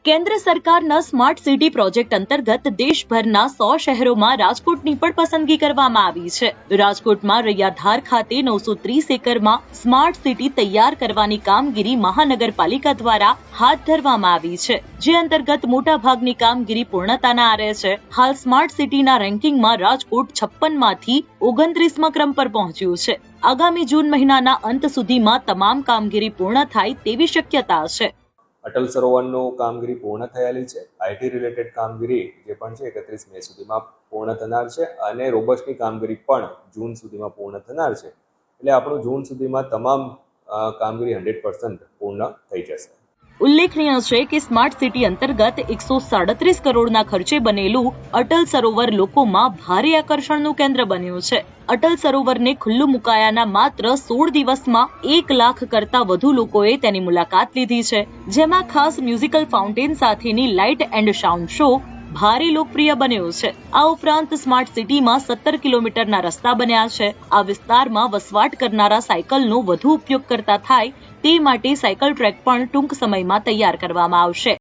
કેન્દ્ર સરકારના smart city project અંતર્ગત દેશભરના 100 શહેરોમાં રાજકોટની પણ પસંદગી કરવામાં આવી છે. રાજકોટમાં રૈયાધાર ખાતે 930 એકરમાં સ્માર્ટ સિટી તૈયાર કરવાની કામગીરી મહાનગરપાલિકા દ્વારા હાથ ધરવામાં આવી છે, જે અંતર્ગત મોટાભાગની કામગીરી પૂર્ણતાના આરે છે. હાલ સ્માર્ટ સિટીના રેન્કિંગમાં રાજકોટ 56માંથી 29મા ક્રમ પર પહોંચ્યું છે. આગામી જૂન મહિનાના અંત સુધીમાં તમામ કામગીરી પૂર્ણ થાય તેવી શક્યતા છે. અટલ સરોવરનું કામગીરી પૂર્ણ થયેલી છે. આઈટી રિલેટેડ કામગીરી જે પણ છે 31 મે સુધીમાં પૂર્ણ થનાર છે અને રોબસ્ટની કામગીરી પણ જૂન સુધીમાં પૂર્ણ થનાર છે. એટલે આપણું જૂન સુધીમાં તમામ કામગીરી 100% પૂર્ણ થઈ જશે. ઉલ્લેખનીય છે કે સ્માર્ટ સિટી અંતર્ગત 137 કરોડના ખર્ચે બનેલું અટલ સરોવર લોકોમાં ભારે આકર્ષણનું કેન્દ્ર બન્યું છે. અટલ સરોવરને ખુલ્લું મુકાયાના માત્ર 16 દિવસમાં 1 લાખ કરતા વધુ લોકોએ તેની મુલાકાત લીધી છે, જેમાં ખાસ મ્યુઝિકલ ફાઉન્ટેન સાથેની લાઇટ એન્ડ સાઉન્ડ શો ભારે લોકપ્રિય બન્યો છે. આ ઉપરાંત સ્માર્ટ સિટીમાં 17 કિલોમીટરના રસ્તા બન્યા છે. આ વિસ્તારમાં વસવાટ કરનારા સાયકલનો વધુ ઉપયોગ કરતા થાય તે માટે સાયકલ ટ્રેક પણ ટૂંક સમયમાં તૈયાર કરવામાં આવશે.